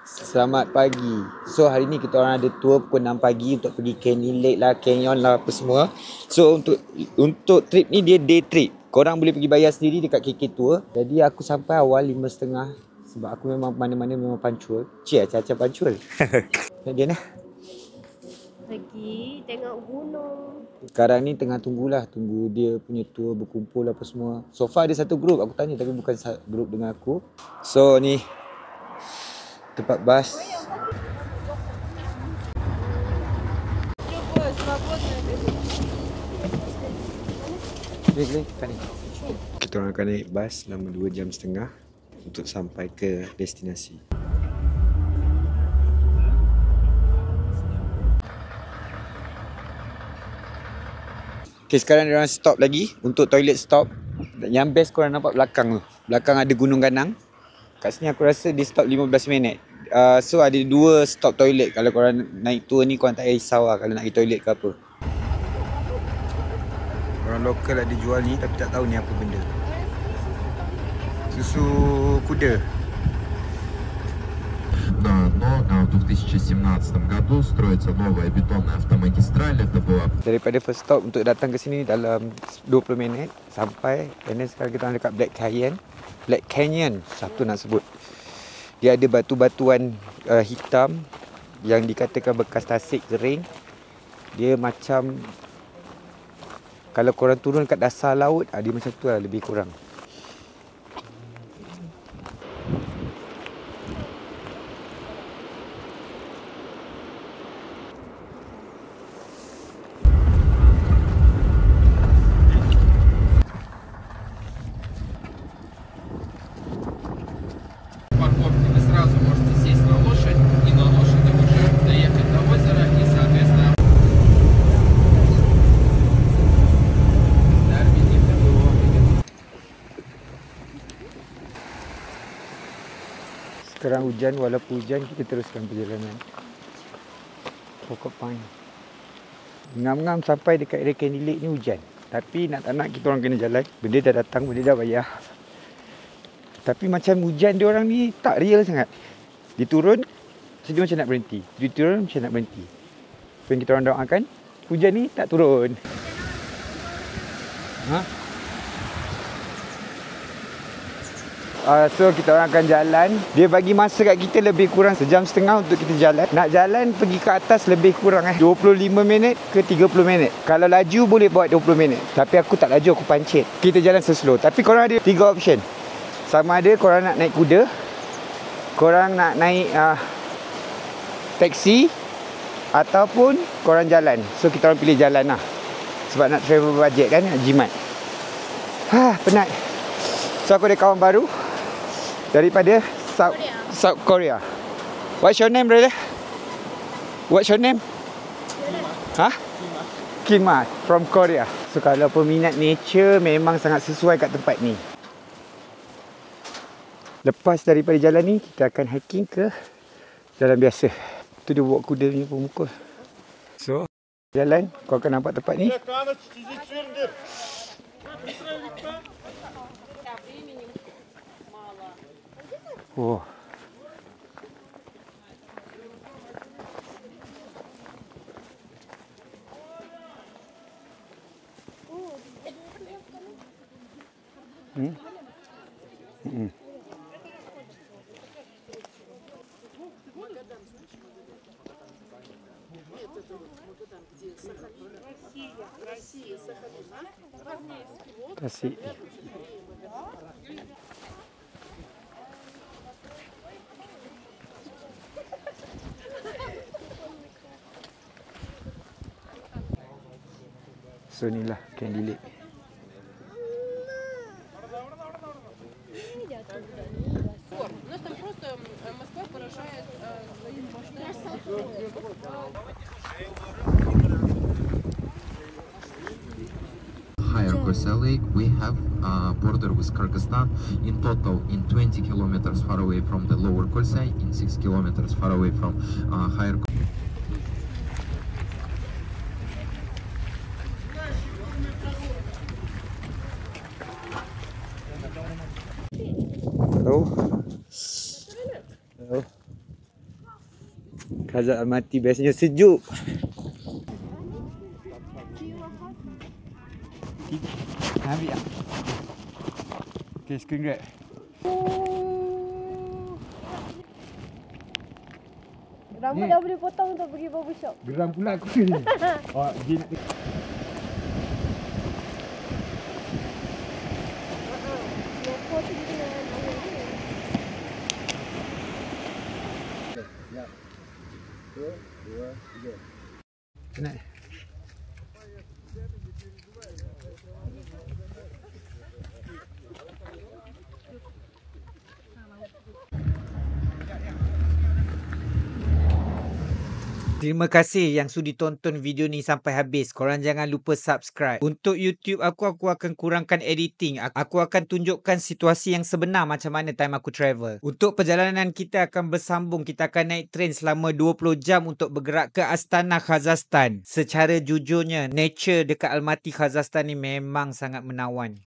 Selamat pagi. So hari ni kita orang ada tour pukul 6 pagi untuk pergi Canyon Lake lah, Canyon lah apa semua. So untuk trip ni dia day trip. Korang boleh pergi bayar sendiri dekat KK Tour. Jadi aku sampai awal 5.30 sebab aku memang mana-mana memang pancul. Caca pancul. Dia nah. Pergi tengok gunung. Sekarang ni tengah tunggu dia punya tour berkumpul apa semua. So far ada satu grup aku tanya tapi bukan grup dengan aku. So ni tempat bas. Kita orang akan naik bas selama 2.5 jam untuk sampai ke destinasi. Okay, sekarang dia orang stop lagi untuk toilet stop. Yang best korang nampak belakang tu. Belakang ada Gunung Ganang. Kat sini aku rasa dia stop 15 minit. So ada 2 stop toilet. Kalau korang naik tour ni korang tak payah risau lah kalau nak pergi toilet ke apa. Orang lokal ada jual ni tapi tak tahu ni apa benda. Susu kuda. Да, но в 2017 году строится новая бетонная автомагистраль. Это была... Daripada first stop untuk datang ke sini dalam 20 minit sampai. And then sekarang kita dekat Black Canyon. Satu nak sebut. Dia ada batu-batuan hitam yang dikatakan bekas tasik kering. Dia macam kalau korang turun kat dasar laut, dia macam tu lah lebih kurang. Sekarang hujan, walaupun hujan kita teruskan perjalanan. Pokok pine. Ngam-ngam sampai dekat area Canyon Lake ni hujan. Tapi nak tak nak kita orang kena jalan. Benda dah datang, benda dah bayar. Tapi macam hujan dia orang ni tak real sangat. Dia turun, dia macam nak berhenti. Dia turun macam nak berhenti. Apa yang kita orang doakan, hujan ni tak turun. So kita orang akan jalan. Dia bagi masa kat kita lebih kurang 1.5 jam untuk kita jalan. Nak jalan pergi ke atas lebih kurang 25 minit ke 30 minit. Kalau laju boleh buat 20 minit. Tapi aku tak laju, aku pancit. Kita jalan slow. Tapi korang ada 3 option. Sama ada korang nak naik kuda, korang nak naik taksi, ataupun korang jalan. So kita orang pilih jalan lah. Sebab nak travel budget kan, nak jimat. Penat. So aku ada kawan baru daripada South Korea. What's your name, brother? What's your name? Kima from Korea. So kalau peminat nature memang sangat sesuai kat tempat ni. Lepas daripada jalan ni kita akan hiking ke jalan biasa. Tu dia bawa kuda punya pemukul. So jalan kau akan nampak tempat ni. Oh. Kasih. So inilah Canyon Lake. Higher Kosa Lake, we have a border with Kyrgyzstan. In total, in 20 kilometers far away from the Lower Kosa, in 6 kilometers far away from Higher Kosa. Hello. Hello. Kazakh Almaty biasanya sejuk. Ambil tak? Okay, screen grab. Rambut Ni. dah boleh potong untuk pergi barbershop. Geram pula aku ni. Oh, dia nak... Lepas tu dia kena ambil ni. Nak. Terima kasih yang sudi tonton video ni sampai habis. Korang jangan lupa subscribe. Untuk YouTube aku akan kurangkan editing. Aku akan tunjukkan situasi yang sebenar macam mana time aku travel. Untuk perjalanan kita akan bersambung. Kita akan naik train selama 20 jam untuk bergerak ke Astana, Kazakhstan. Secara jujurnya, nature dekat Almaty, Kazakhstan ni memang sangat menawan.